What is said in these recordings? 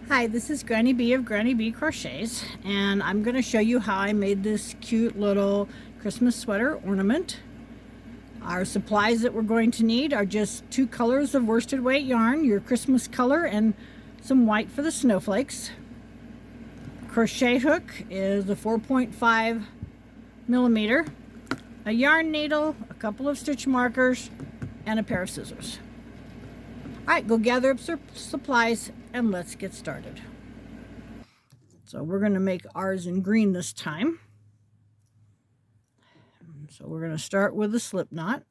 Hi, this is Granny B of Granny B Crochets, and I'm going to show you how I made this cute little Christmas sweater ornament. Our supplies that we're going to need are just 2 colors of worsted weight yarn, your Christmas color, and some white for the snowflakes. Crochet hook is a 4.5 millimeter, a yarn needle, a couple of stitch markers, and a pair of scissors. Alright, go gather up supplies and let's get started. So we're going to make ours in green this time. So we're going to start with a slip knot.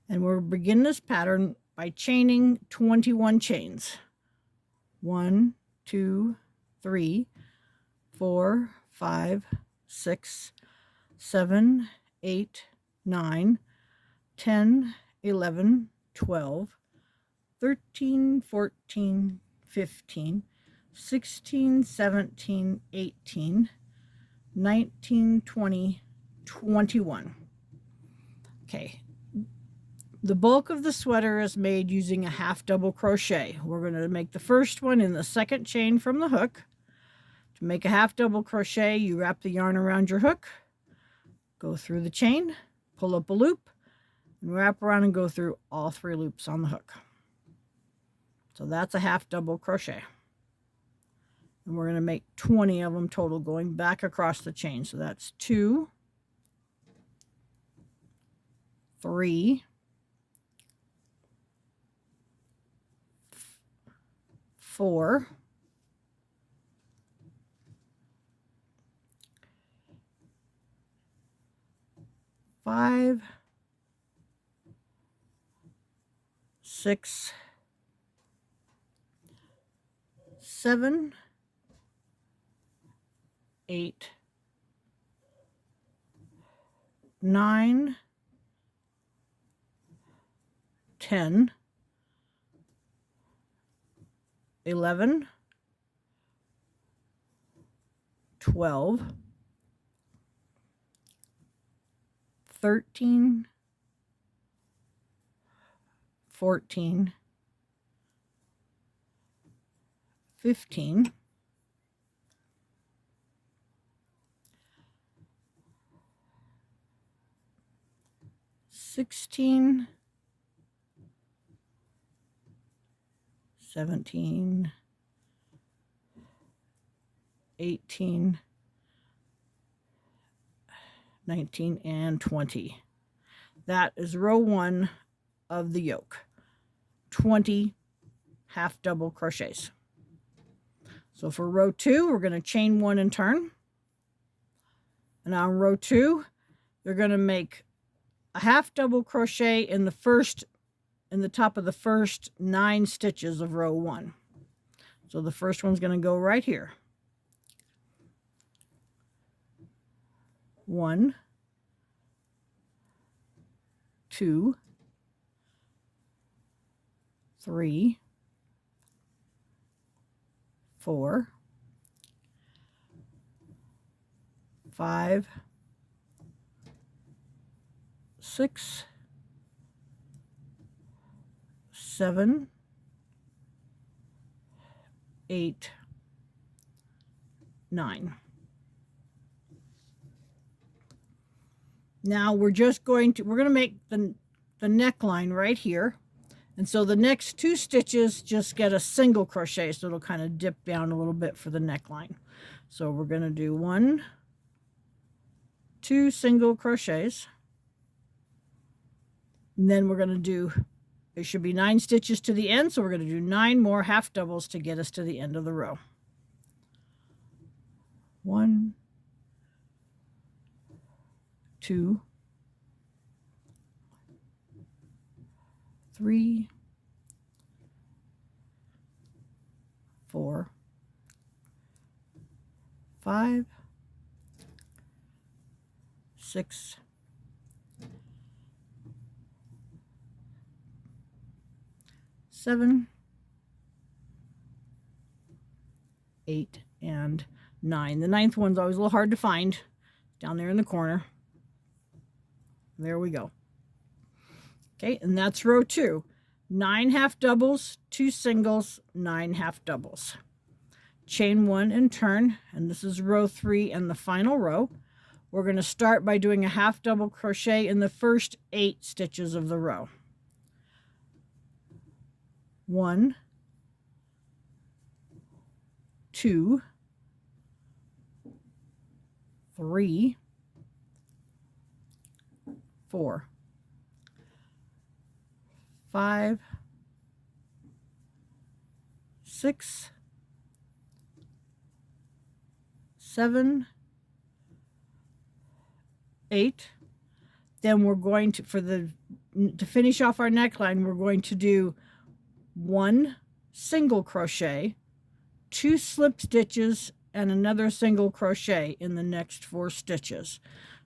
And we'll begin this pattern by chaining 21 chains. 1, 2, 3, 4, 5, 6, 7, 8, 9, 10, 11, 12, 13, 14, 15, 16, 17, 18, 19, 20, 21. Okay. The bulk of the sweater is made using a half double crochet. We're going to make the first one in the second chain from the hook. To make a half double crochet, you wrap the yarn around your hook, go through the chain, pull up a loop, and wrap around and go through all 3 loops on the hook. So that's a half double crochet. And we're going to make 20 of them total going back across the chain. So that's 2, 3, 4, 5, 6, 7, 8, 9, 10, 11, 12, 13, 14, 15, 16, 17, 18, 19, and 20. That is row 1 of the yoke. 20 half double crochets. So for row 2, we're going to chain 1 and turn. And on row 2, you're going to make a half double crochet in the top of the first 9 stitches of row 1. So the first one's going to go right here. 1, 2, 3, 4, 5, 6, 7, 8, 9. Now we're going to make the neckline right here. And so the next 2 stitches just get a single crochet, so it'll kind of dip down a little bit for the neckline. So we're going to do 1, 2 single crochets. And then we're going to do, it should be 9 stitches to the end, so we're going to do 9 more half doubles to get us to the end of the row. 1, 2, 3, 4, 5, 6, 7, 8, and 9. The 9th one's always a little hard to find, down there in the corner. There we go. Okay, and that's row 2. 9 half doubles, 2 singles, 9 half doubles. Chain 1 and turn, and this is row 3 and the final row. We're going to start by doing a half double crochet in the first 8 stitches of the row. 1, 2, 3, 4, 5, 6, 7, 8. Then we're going to, to finish off our neckline, we're going to do 1 single crochet, 2 slip stitches, and another single crochet in the next 4 stitches.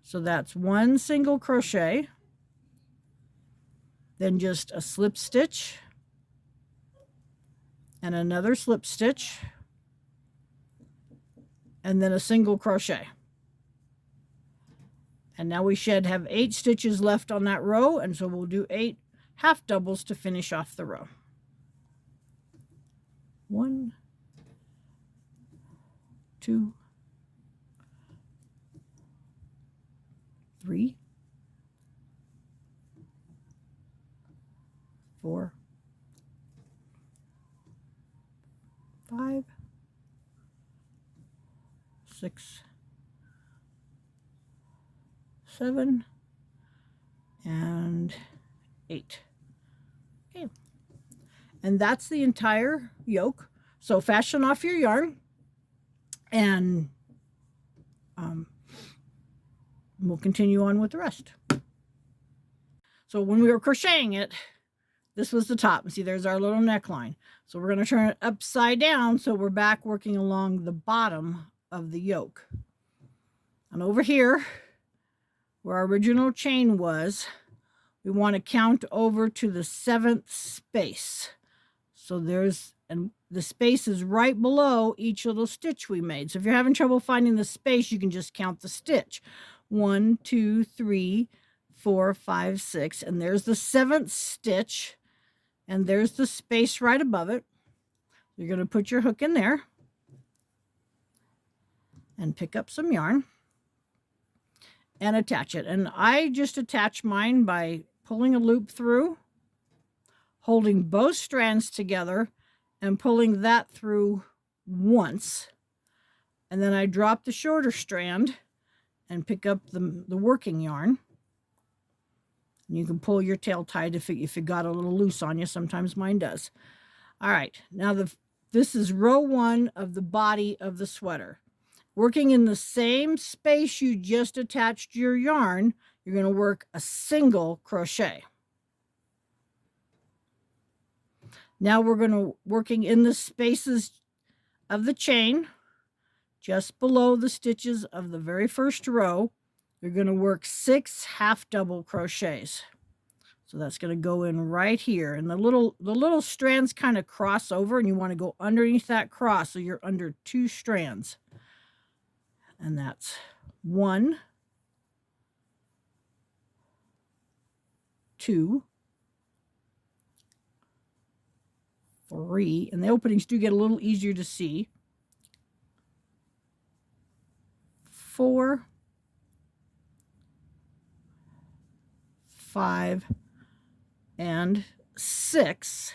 So that's 1 single crochet, then just a slip stitch, and another slip stitch, and then a single crochet. And now we should have 8 stitches left on that row, and so we'll do 8 half doubles to finish off the row. 1, 2, 3, 4, 5, 6, 7, and 8. Okay, and that's the entire yoke. So fasten off your yarn, and we'll continue on with the rest. So when we were crocheting it, this was the top. See, there's our little neckline. So we're going to turn it upside down, so we're back working along the bottom of the yoke. And over here, where our original chain was, we want to count over to the 7th space. So and the space is right below each little stitch we made. So if you're having trouble finding the space, you can just count the stitch. 1, 2, 3, 4, 5, 6, and there's the 7th stitch, and there's the space right above it. You're going to put your hook in there and pick up some yarn and attach it. And I just attach mine by pulling a loop through, holding both strands together, and pulling that through once. And then I drop the shorter strand and pick up the working yarn. And you can pull your tail tied if it got a little loose on you. Sometimes mine does. All right, now this is row 1 of the body of the sweater. Working in the same space you just attached your yarn, you're going to work a single crochet. Now we're going to working in the spaces of the chain, just below the stitches of the very first row. You're going to work 6 half double crochets. So that's going to go in right here, and the little strands kind of cross over, and you want to go underneath that cross, so you're under 2 strands. And that's 1, 2, 3, and the openings do get a little easier to see. 4, 5, and 6.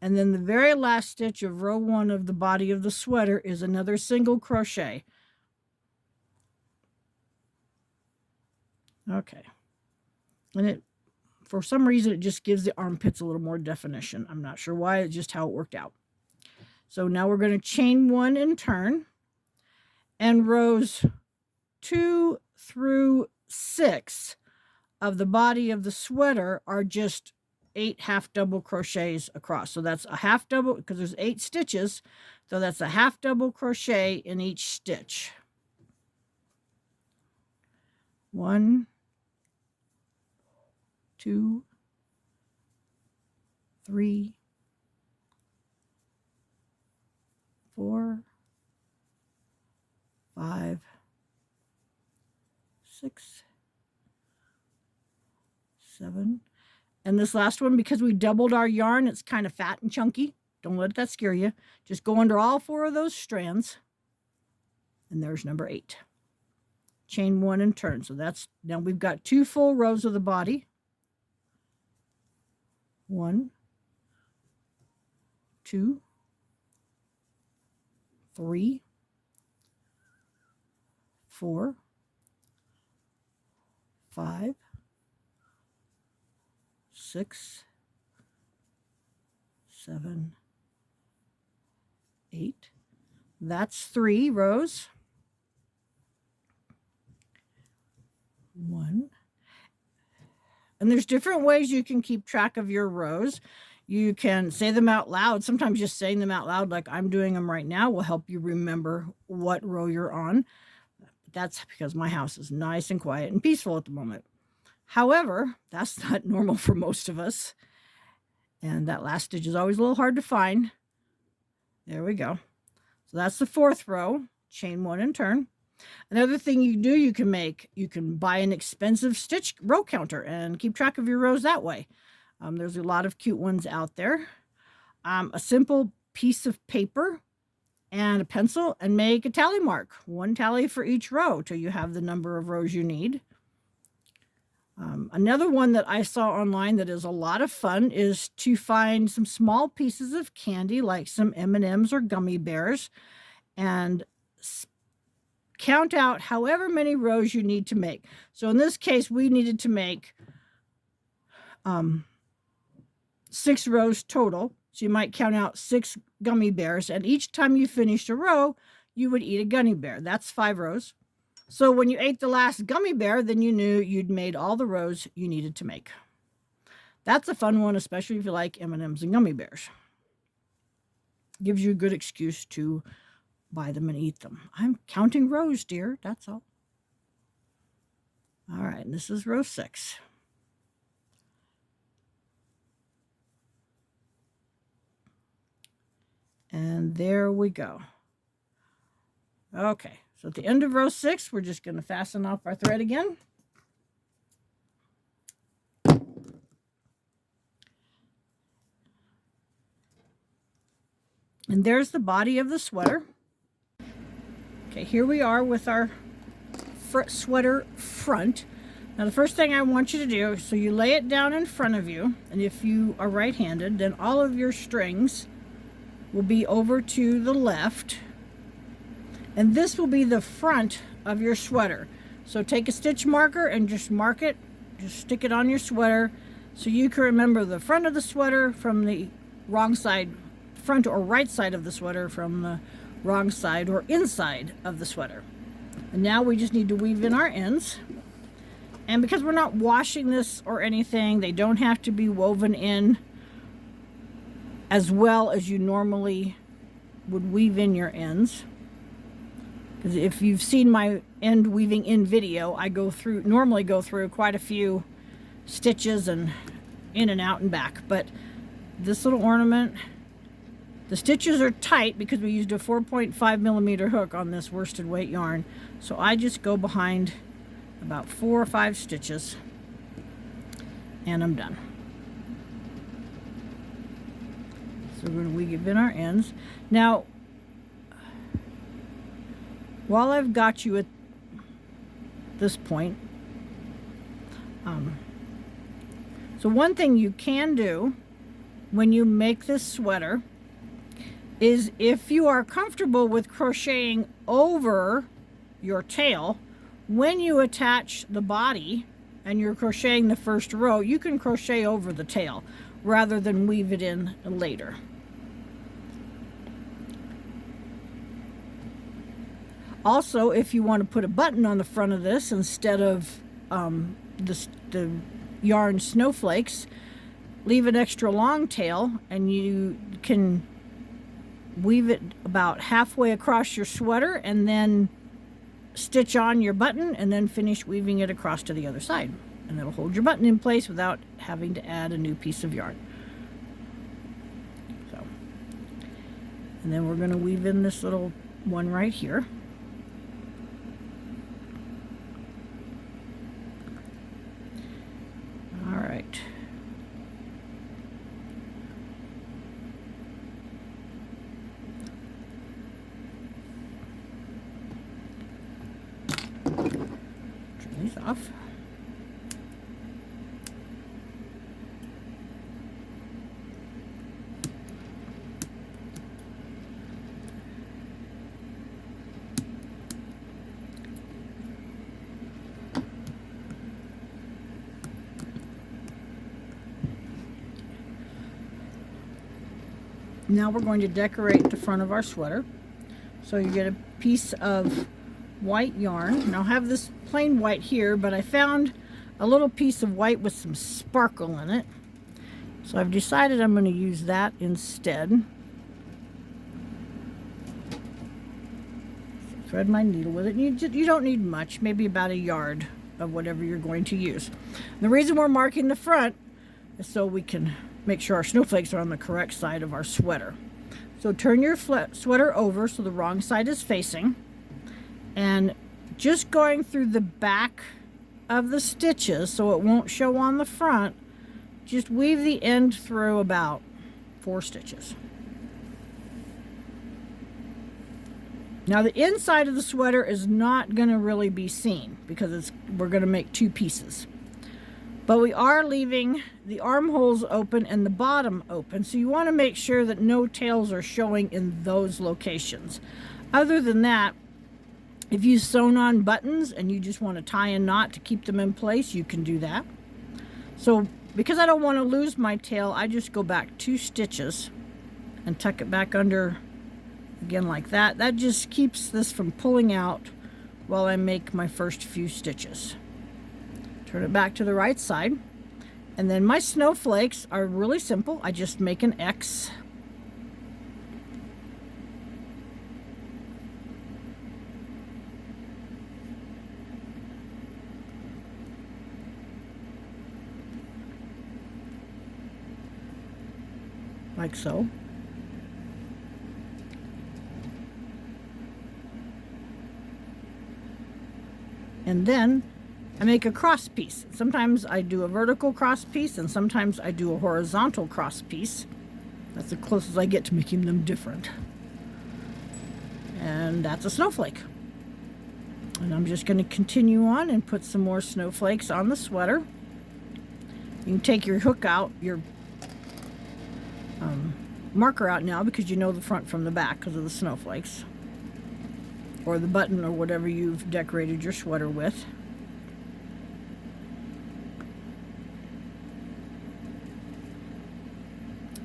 And then the very last stitch of row 1 of the body of the sweater is another single crochet. Okay. And for some reason, it just gives the armpits a little more definition. I'm not sure why, it's just how it worked out. So now we're going to chain 1 and turn. And rows 2 through 6 of the body of the sweater are just 8 half double crochets across. So that's a half double, because there's 8 stitches, so that's a half double crochet in each stitch. 1, 2, 3, 4, 5, 6, 7, And this last one, because we doubled our yarn, it's kind of fat and chunky. Don't let that scare you. Just go under all 4 of those strands. And there's number 8. Chain 1 and turn. So that's, now we've got 2 full rows of the body. 1, 2, 3, 4, 5, 6, 7, 8. That's 3 rows. 1. And there's different ways you can keep track of your rows. You can say them out loud. Sometimes just saying them out loud like I'm doing them right now will help you remember what row you're on. That's because my house is nice and quiet and peaceful at the moment. However, that's not normal for most of us. And that last stitch is always a little hard to find. There we go. So that's the 4th row. Chain 1 and turn. Another thing you do, you can buy an expensive stitch row counter and keep track of your rows that way. There's a lot of cute ones out there. A simple piece of paper and a pencil and make a tally mark. 1 tally for each row till you have the number of rows you need. Another one that I saw online that is a lot of fun is to find some small pieces of candy like some M&Ms or gummy bears and count out however many rows you need to make. So in this case, we needed to make 6 rows total. So you might count out 6 gummy bears, and each time you finished a row, you would eat a gummy bear. That's 5 rows. So when you ate the last gummy bear, then you knew you'd made all the rows you needed to make. That's a fun one, especially if you like M&Ms and gummy bears. Gives you a good excuse to buy them and eat them. I'm counting rows, dear. That's all. All right, and this is row 6. And there we go. Okay, so at the end of row 6, we're just going to fasten off our thread again. And there's the body of the sweater. Okay, here we are with our sweater front. Now the first thing I want you to do, so you lay it down in front of you, and if you are right-handed, then all of your strings will be over to the left, and this will be the front of your sweater. So take a stitch marker and just mark it, just stick it on your sweater so you can remember the front of the sweater from the wrong side, front or right side of the sweater from the wrong side or inside of the sweater. And now we just need to weave in our ends. And because we're not washing this or anything, they don't have to be woven in as well as you normally would weave in your ends. Because if you've seen my end weaving in video, I normally go through quite a few stitches and in and out and back. But this little ornament, the stitches are tight because we used a 4.5 millimeter hook on this worsted weight yarn. So I just go behind about 4 or 5 stitches and I'm done. So we're going to weave in our ends. Now, while I've got you at this point, so one thing you can do when you make this sweater is if you are comfortable with crocheting over your tail, when you attach the body and you're crocheting the first row, you can crochet over the tail rather than weave it in later. Also, if you want to put a button on the front of this instead of the yarn snowflakes, leave an extra long tail and you can weave it about halfway across your sweater and then stitch on your button and then finish weaving it across to the other side. And it'll hold your button in place without having to add a new piece of yarn. So, and then we're going to weave in this little one right here. All right. off. Now we're going to decorate the front of our sweater. So you get a piece of white yarn. Now I have this plain white here, but I found a little piece of white with some sparkle in it. So I've decided I'm going to use that instead. So thread my needle with it. You don't need much, maybe about a yard of whatever you're going to use. And the reason we're marking the front is so we can make sure our snowflakes are on the correct side of our sweater. So turn your sweater over so the wrong side is facing, and just going through the back of the stitches so it won't show on the front, just weave the end through about 4 stitches. Now the inside of the sweater is not going to really be seen because we're going to make 2 pieces. But we are leaving the armholes open and the bottom open, so you want to make sure that no tails are showing in those locations. Other than that, if you've sewn on buttons and you just want to tie a knot to keep them in place, you can do that. So because I don't want to lose my tail, I just go back 2 stitches and tuck it back under again like that. That just keeps this from pulling out while I make my first few stitches. Turn it back to the right side. And then my snowflakes are really simple. I just make an X. Like so. And then I make a cross piece. Sometimes I do a vertical cross piece and sometimes I do a horizontal cross piece. That's the closest I get to making them different. And that's a snowflake. And I'm just going to continue on and put some more snowflakes on the sweater. You can take your hook out, your marker out now because you know the front from the back because of the snowflakes. Or the button or whatever you've decorated your sweater with.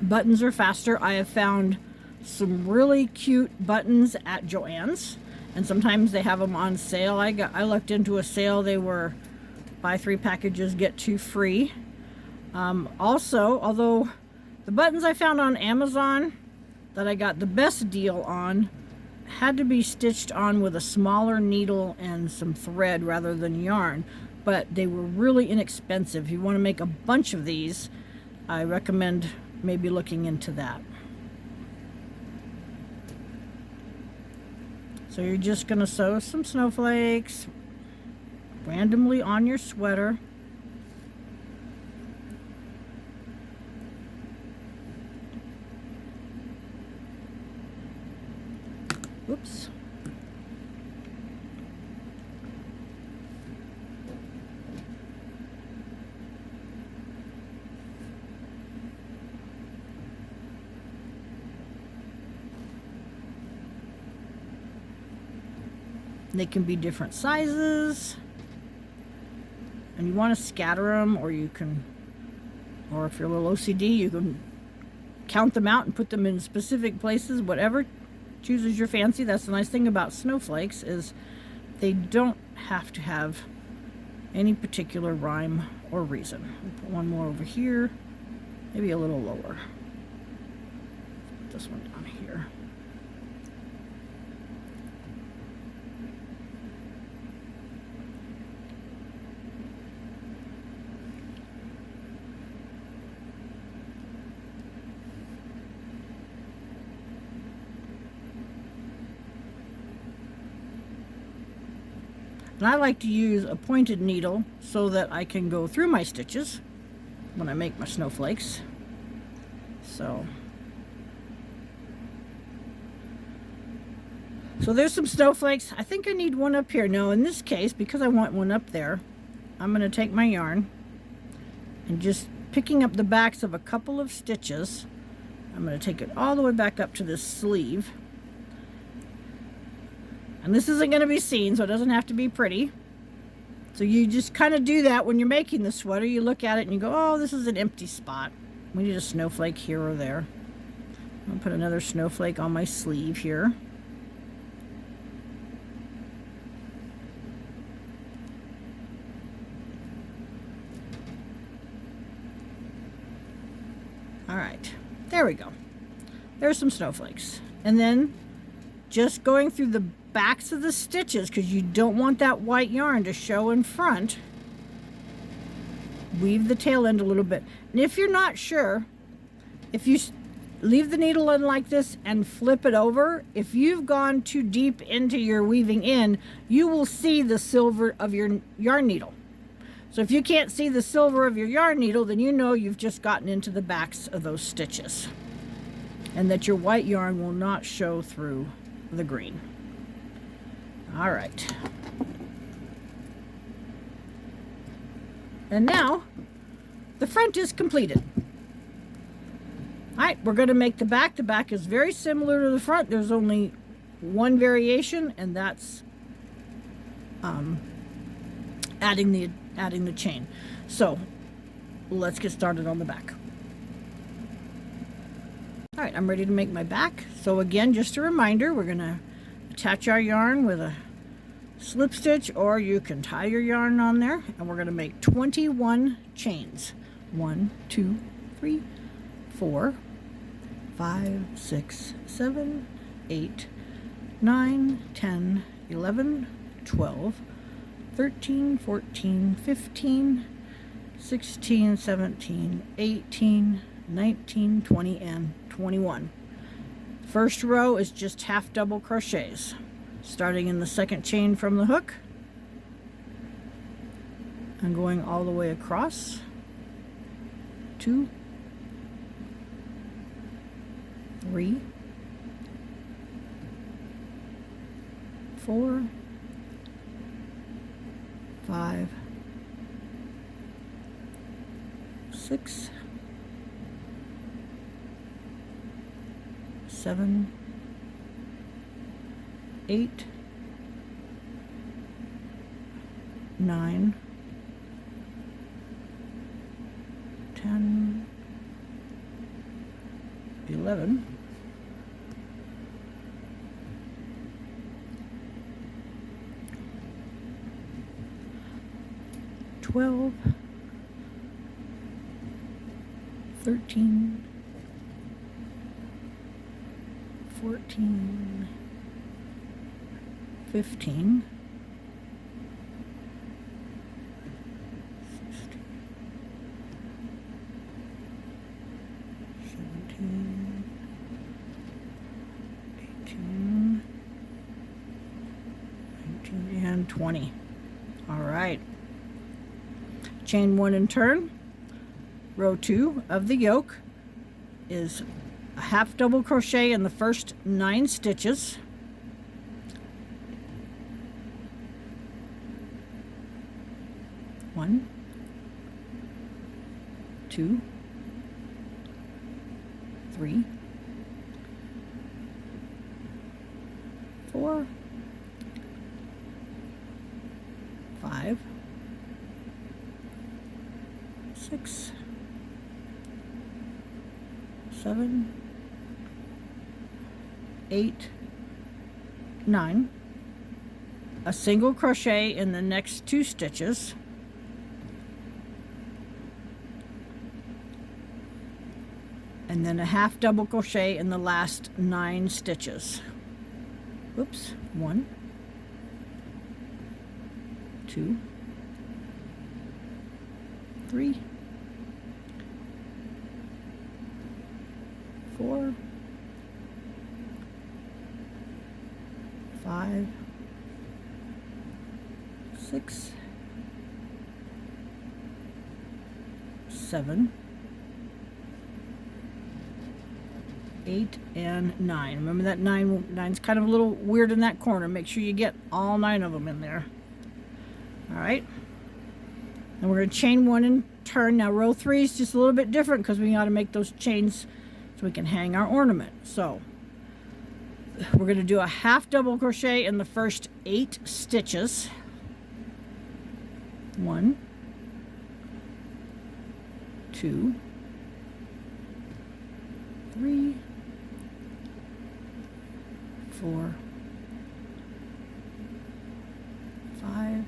Buttons are faster. I have found some really cute buttons at Joann's, and sometimes they have them on sale. I looked into a sale. They were buy 3 packages, get 2 free. Also, although the buttons I found on Amazon that I got the best deal on had to be stitched on with a smaller needle and some thread rather than yarn, but they were really inexpensive. If you want to make a bunch of these, I recommend maybe looking into that. So you're just going to sew some snowflakes randomly on your sweater. Oops. They can be different sizes, and you want to scatter them, or you can, or if you're a little OCD, you can count them out and put them in specific places, whatever chooses your fancy. That's the nice thing about snowflakes, is they don't have to have any particular rhyme or reason. We'll put one more over here, maybe a little lower. Put this one down here. And I like to use a pointed needle so that I can go through my stitches when I make my snowflakes. So there's some snowflakes. I think I need one up here. Now in this case, because I want one up there, I'm going to take my yarn and just picking up the backs of a couple of stitches, I'm going to take it all the way back up to this sleeve. And this isn't going to be seen, so it doesn't have to be pretty. So you just kind of do that when you're making the sweater. You look at it and you go, oh, this is an empty spot. We need a snowflake here or there. I'll put another snowflake on my sleeve here. All right, there we go. There's some snowflakes. And then just going through the backs of the stitches, because you don't want that white yarn to show in front, weave the tail end a little bit. And if you're not sure, if you leave the needle in like this and flip it over, if you've gone too deep into your weaving in, you will see the silver of your yarn needle. So if you can't see the silver of your yarn needle, then you know you've just gotten into the backs of those stitches, and that your white yarn will not show through the green. All right. And now the front is completed. All right, we're going to make the back. The back is very similar to the front. There's only one variation, and that's adding the chain. So let's get started on the back. All right, I'm ready to make my back. So again, just a reminder, we're going to attach our yarn with a slip stitch, or you can tie your yarn on there, and we're going to make 21 chains. 1, 2, 3, 4, 5, 6, 7, 8, 9, 10, 11, 12, 13, 14, 15, 16, 17, 18, 19, 20, and 21. First row is just half double crochets, starting in the second chain from the hook and going all the way across. 2, 3, 4, 5, 6, 7, 8, 9, 10, 11, 12, 13, 14, 15, 16, 17, 18, 19, and 20. All right. Chain 1 and turn. Row 2 of the yoke is a half double crochet in the first 9 stitches. One, 2, 3, 4, 5, 6, 7, 8, 9, a single crochet in the next 2 stitches, and then a half double crochet in the last 9 stitches. Oops, 1, 2, 3, 4, 5, 6, 7, 8, and 9. Remember that 9's kind of a little weird in that corner. Make sure you get all 9 of them in there. All right. And we're going to chain 1 and turn. Now row 3 is just a little bit different because we got to make those chains so we can hang our ornament. So we're going to do a half double crochet in the first 8 stitches. 1, 2, 3, 4, 5,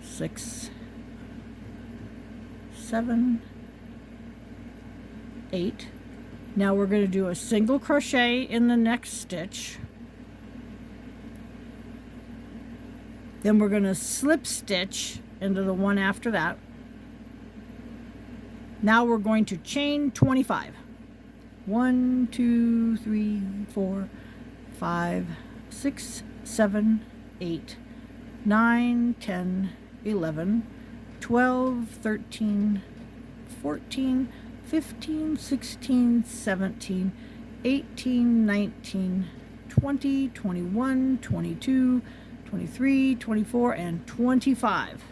6, 7, 8. Now we're going to do a single crochet in the next stitch. Then we're going to slip stitch into the one after that. Now we're going to chain 25. 1, 2, 3, 4, 5, 6, 7, 8, 9, 10, 11, 12, 13, 14, 15, 16, 17, 18, 19, 20, 21, 22, 23, 24, and 25.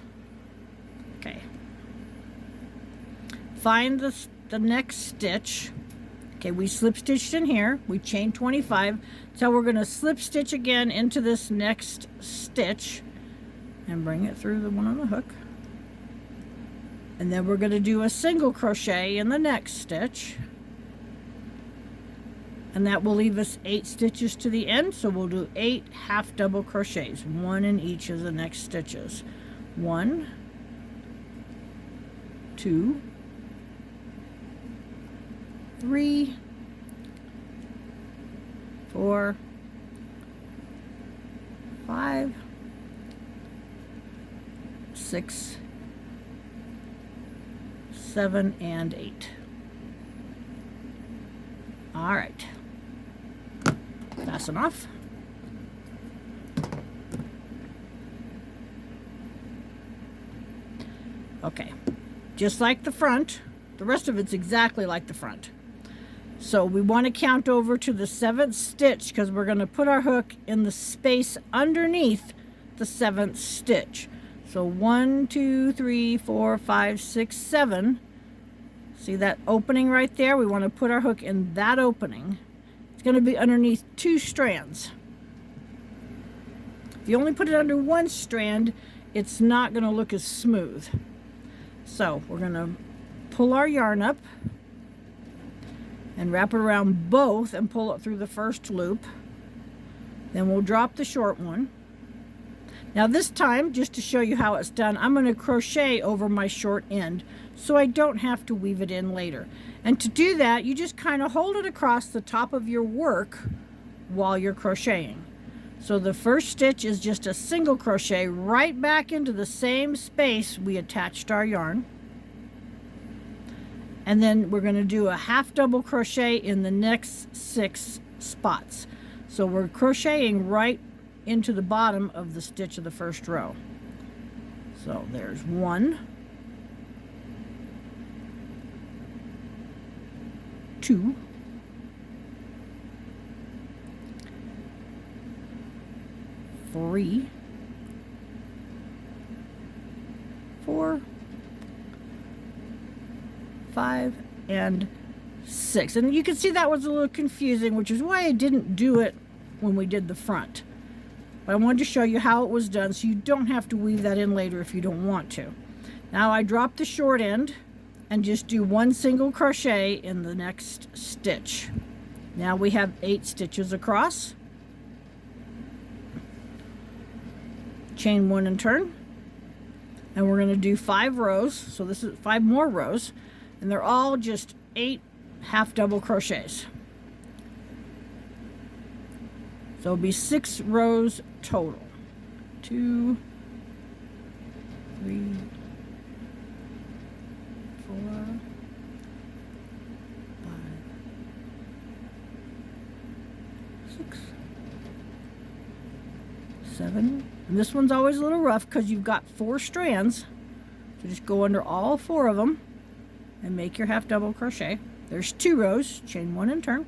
Okay. Find the next stitch. Okay, we slip stitched in here. We chained 25. So we're going to slip stitch again into this next stitch and bring it through the one on the hook. And then we're going to do a single crochet in the next stitch. And that will leave us 8 stitches to the end. So we'll do 8 half double crochets, 1 in each of the next stitches. 1, 2, 3, 4, 5, 6, 7, and 8. All right. Fasten off. Okay. Just like the front, the rest of it's exactly like the front. So we want to count over to the 7th stitch because we're going to put our hook in the space underneath the 7th stitch. So 1, 2, 3, 4, 5, 6, 7. See that opening right there? We want to put our hook in that opening. It's going to be underneath 2 strands. If you only put it under 1 strand, it's not going to look as smooth. So we're going to pull our yarn up and wrap it around both and pull it through the first loop. Then we'll drop the short one. Now this time, just to show you how it's done, I'm going to crochet over my short end so I don't have to weave it in later. And to do that, you just kind of hold it across the top of your work while you're crocheting. So the first stitch is just a single crochet right back into the same space we attached our yarn. And then we're going to do a half double crochet in the next 6 spots. So we're crocheting right into the bottom of the stitch of the first row. So there's 1, 2, 3, 4, 5, and 6. And you can see that was a little confusing, which is why I didn't do it when we did the front. But I wanted to show you how it was done so you don't have to weave that in later if you don't want to. Now I drop the short end and just do 1 single crochet in the next stitch. Now we have 8 stitches across. Chain 1 and turn. And we're going to do 5 rows. So this is 5 more rows. And they're all just 8 half double crochets. So it'll be 6 rows total. 2, 3, 4, 5, 6, 7. And this one's always a little rough because you've got 4 strands. So just go under all 4 of them and make your half double crochet. There's 2 rows, chain 1 and turn.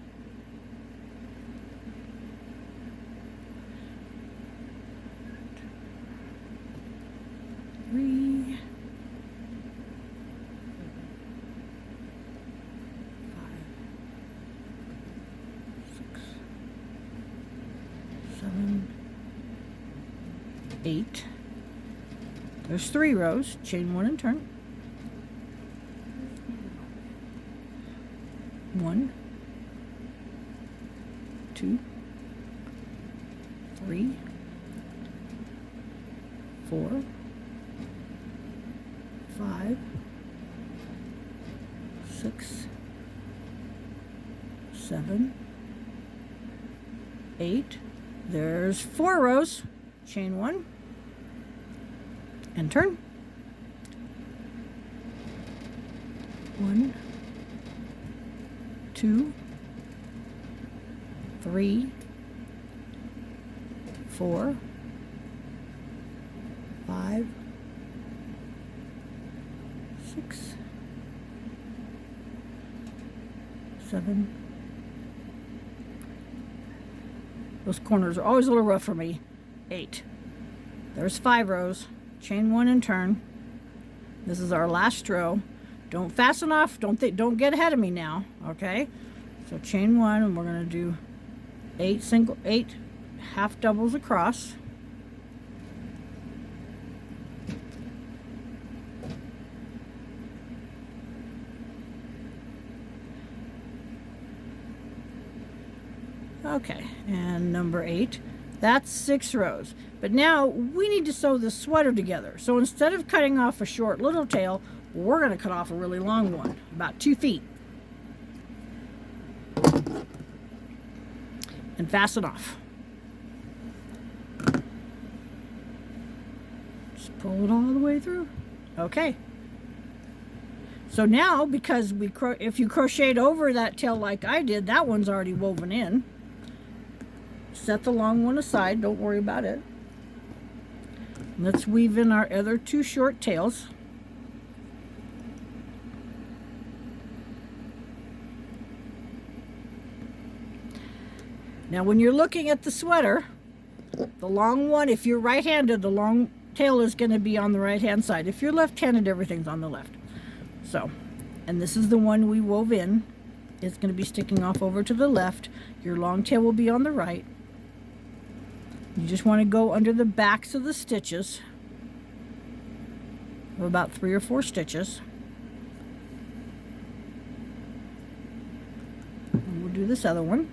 3, 8. There's 3 rows. Chain 1 and turn. 1, 2, 3, 4, 5, 6, 7, 8. There's 4 rows. Chain 1 and turn. 1, 2, 3, 4, 5, 6, 7. Those corners are always a little rough for me. 8. There's 5 rows. Chain 1 and turn. This is our last row. Don't fasten off. Don't get ahead of me now. Okay. So chain 1, and we're going to do 8 half doubles across. Okay, and number 8. That's 6 rows. But now we need to sew this sweater together. So instead of cutting off a short little tail, we're going to cut off a really long one, about 2 feet. And fasten off. Just pull it all the way through. Okay. So now, because if you crocheted over that tail like I did, that one's already woven in. Set the long one aside, don't worry about it. Let's weave in our other 2 short tails. Now when you're looking at the sweater, the long one, if you're right-handed, the long tail is going to be on the right-hand side. If you're left-handed, everything's on the left. So, and this is the one we wove in. It's going to be sticking off over to the left. Your long tail will be on the right. You just want to go under the backs of the stitches of about 3 or 4 stitches. And we'll do this other one.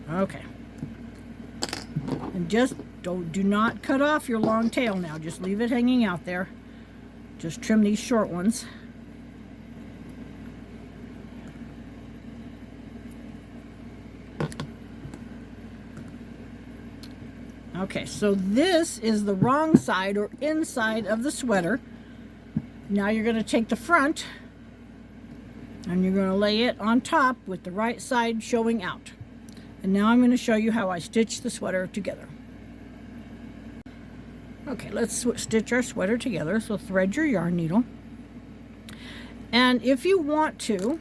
Okay. And just do not cut off your long tail now. Just leave it hanging out there. Just trim these short ones. Okay, so this is the wrong side or inside of the sweater. Now you're going to take the front and you're going to lay it on top with the right side showing out. And now I'm going to show you how I stitch the sweater together. Okay, let's stitch our sweater together. So thread your yarn needle. And if you want to,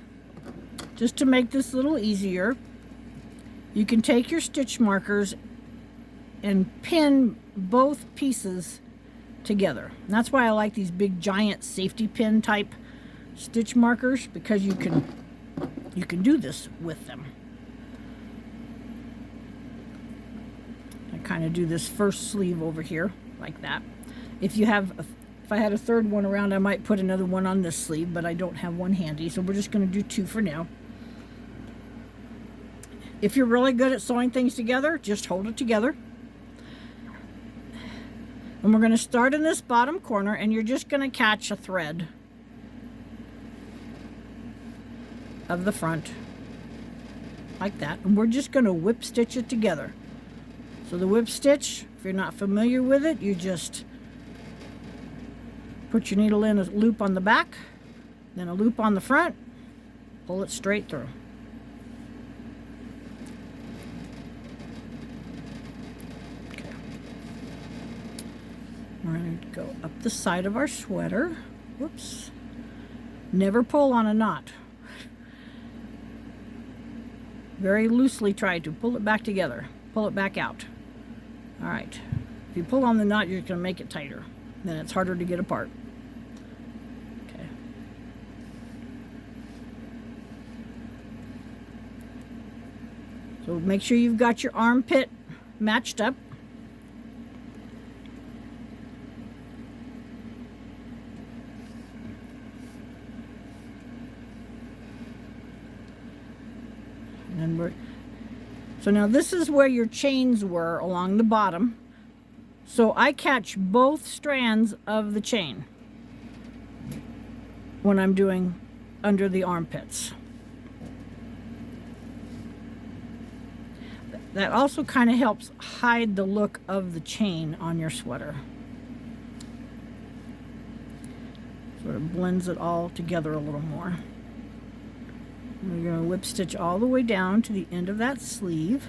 just to make this a little easier, you can take your stitch markers and pin both pieces together. And that's why I like these big giant safety pin type stitch markers, because you can do this with them. I kind of do this first sleeve over here like that. If I had a third one around, I might put another one on this sleeve, but I don't have one handy, so we're just going to do 2 for now. If you're really good at sewing things together, just hold it together. And we're going to start in this bottom corner, and you're just going to catch a thread of the front like that, and we're just going to whip stitch it together. So the whip stitch, if you're not familiar with it, you just put your needle in a loop on the back, then a loop on the front, pull it straight through. Okay. We're going to go up the side of our sweater. Whoops. Never pull on a knot. Very loosely try to pull it back together. Pull it back out. All right. If you pull on the knot, you're going to make it tighter. Then it's harder to get apart. Okay. So make sure you've got your armpit matched up. So now this is where your chains were along the bottom. So I catch both strands of the chain when I'm doing under the armpits. That also kind of helps hide the look of the chain on your sweater. Sort of blends it all together a little more. We're going to whip stitch all the way down to the end of that sleeve.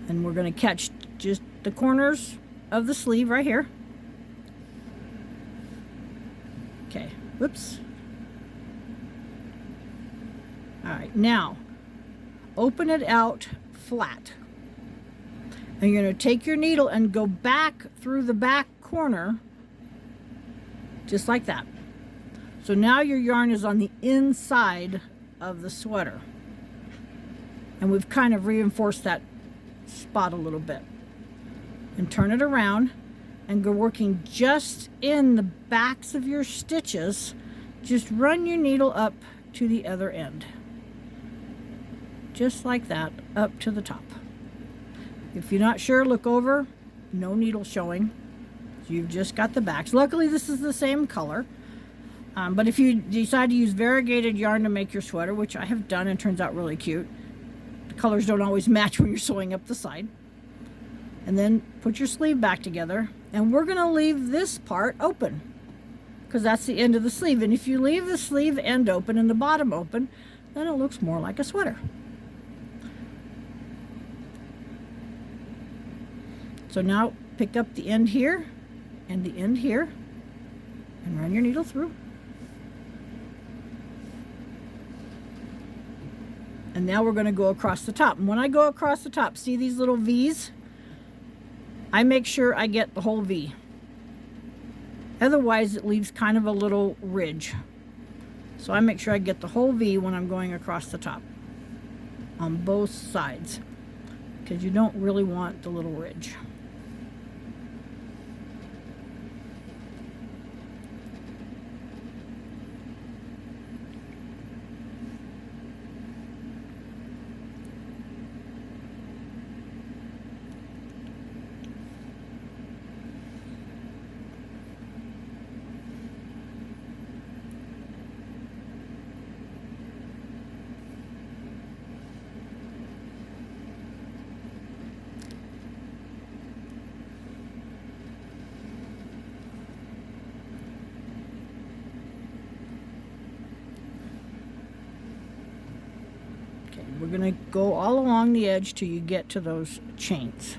And we're going to catch just the corners of the sleeve right here. Okay, whoops. All right, now open it out flat. And you're going to take your needle and go back through the back corner, just like that. So now your yarn is on the inside of the sweater. And we've kind of reinforced that spot a little bit. And turn it around and go working just in the backs of your stitches. Just run your needle up to the other end. Just like that, up to the top. If you're not sure, look over. No needle showing. You've just got the backs. Luckily, this is the same color. But if you decide to use variegated yarn to make your sweater, which I have done and turns out really cute, the colors don't always match when you're sewing up the side. And then put your sleeve back together. And we're going to leave this part open, because that's the end of the sleeve. And if you leave the sleeve end open and the bottom open, then it looks more like a sweater. So now pick up the end here and the end here and run your needle through. And now we're going to go across the top. And when I go across the top, see these little V's? I make sure I get the whole V. Otherwise, it leaves kind of a little ridge. So I make sure I get the whole V when I'm going across the top on both sides, because you don't really want the little ridge. We're going to go all along the edge till you get to those chains.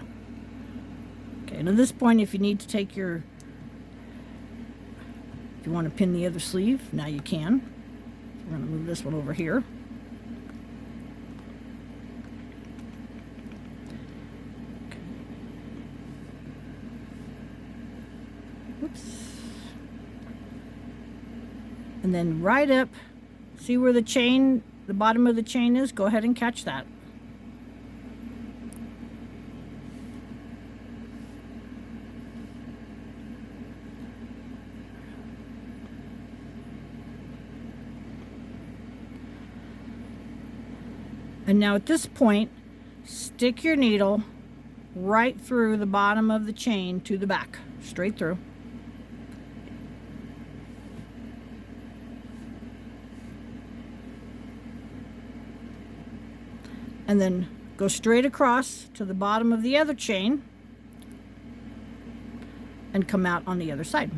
Okay, and at this point, if you need to take your, if you want to pin the other sleeve, now you can. We're going to move this one over here. Okay. Whoops. And then right up, see where the chain, the bottom of the chain is? Go ahead and catch that. And now at this point, stick your needle right through the bottom of the chain to the back, straight through. And then go straight across to the bottom of the other chain and come out on the other side.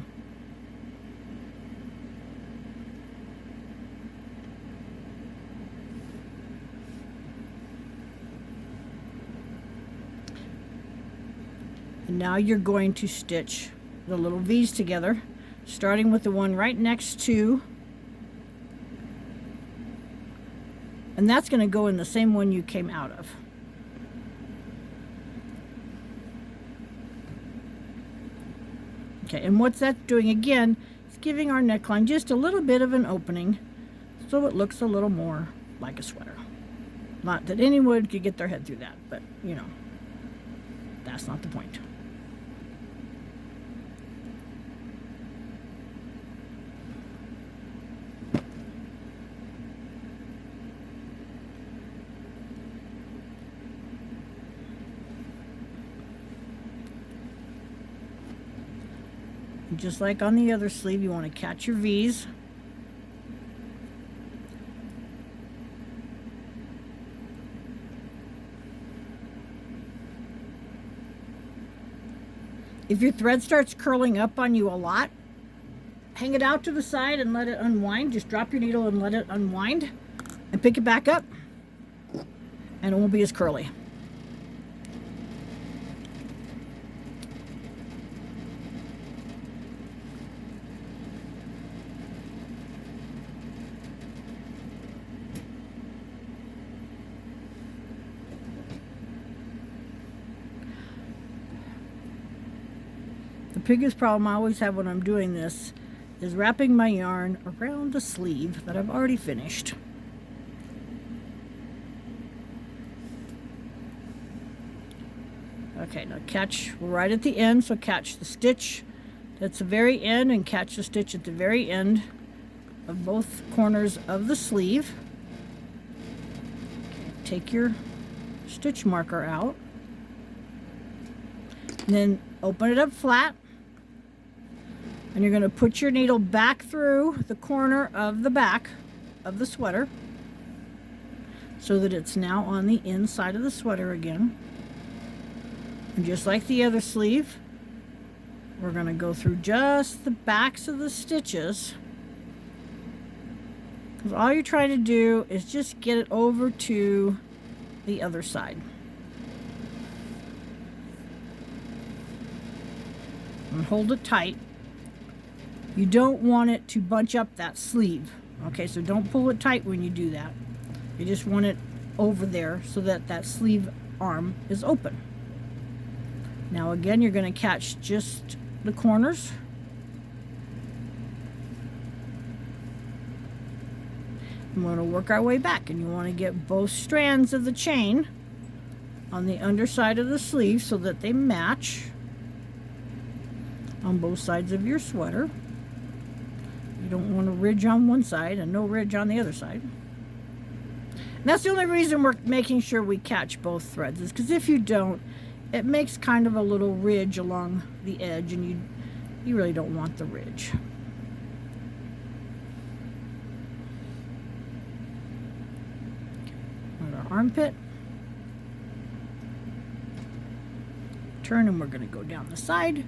And now you're going to stitch the little V's together. starting with the one right next to, and that's going to go in the same one you came out of. Okay, and what's that doing again, it's giving our neckline just a little bit of an opening so it looks a little more like a sweater. Not that anyone could get their head through that, but you know, that's not the point. Just like on the other sleeve, you want to catch your V's. If your thread starts curling up on you a lot, hang it out to the side and let it unwind. Just drop your needle and let it unwind and pick it back up, and it won't be as curly. The biggest problem I always have when I'm doing this is wrapping my yarn around the sleeve that I've already finished. Okay, now catch right at the end, so catch the stitch that's the very end and catch the stitch at the very end of both corners of the sleeve. Okay, take your stitch marker out and then open it up flat. And you're going to put your needle back through the corner of the back of the sweater so that it's now on the inside of the sweater again. And just like the other sleeve, we're going to go through just the backs of the stitches, because all you're trying to do is just get it over to the other side. And hold it tight. You don't want it to bunch up that sleeve. Okay, so don't pull it tight when you do that. You just want it over there so that that sleeve arm is open. Now again, you're going to catch just the corners. And we're going to work our way back, and you want to get both strands of the chain on the underside of the sleeve so that they match on both sides of your sweater. You don't want a ridge on one side and no ridge on the other side. And that's the only reason we're making sure we catch both threads, is because if you don't, it makes kind of a little ridge along the edge, and you really don't want the ridge. On our armpit. Turn, and we're going to go down the side.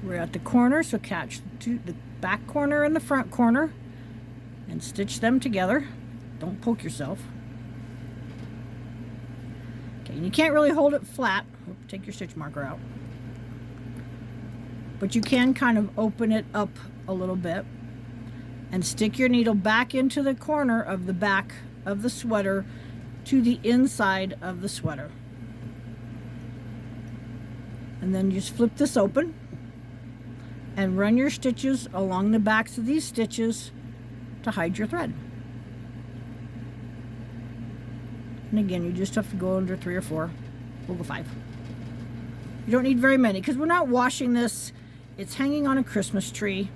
We're at the corner, so catch the back corner and the front corner and stitch them together. Don't poke yourself. Okay, and you can't really hold it flat. Take your stitch marker out. But you can kind of open it up a little bit and stick your needle back into the corner of the back of the sweater to the inside of the sweater. And then you just flip this open and run your stitches along the backs of these stitches to hide your thread. And again, you just have to go under 3 or 4. We'll go 5. You don't need very many because we're not washing this. It's hanging on a Christmas tree.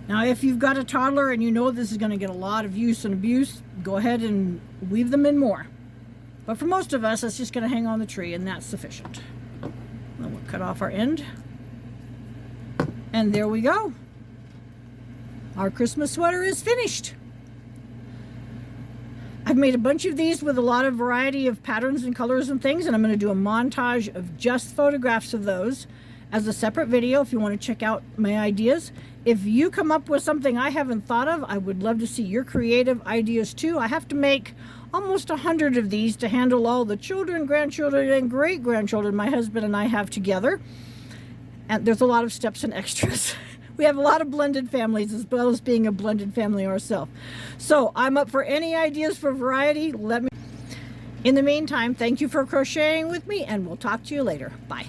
Now, if you've got a toddler and you know this is going to get a lot of use and abuse, go ahead and weave them in more. But for most of us, it's just going to hang on the tree, and that's sufficient. Then we'll cut off our end. And there we go. Our Christmas sweater is finished. I've made a bunch of these with a lot of variety of patterns and colors and things, and I'm going to do a montage of just photographs of those as a separate video if you want to check out my ideas. If you come up with something I haven't thought of, I would love to see your creative ideas too. I have to make almost 100 of these to handle all the children, grandchildren, and great-grandchildren my husband and I have together. And there's a lot of steps and extras. We have a lot of blended families as well as being a blended family ourselves. So I'm up for any ideas for variety. Let me. In the meantime, thank you for crocheting with me, and we'll talk to you later. Bye.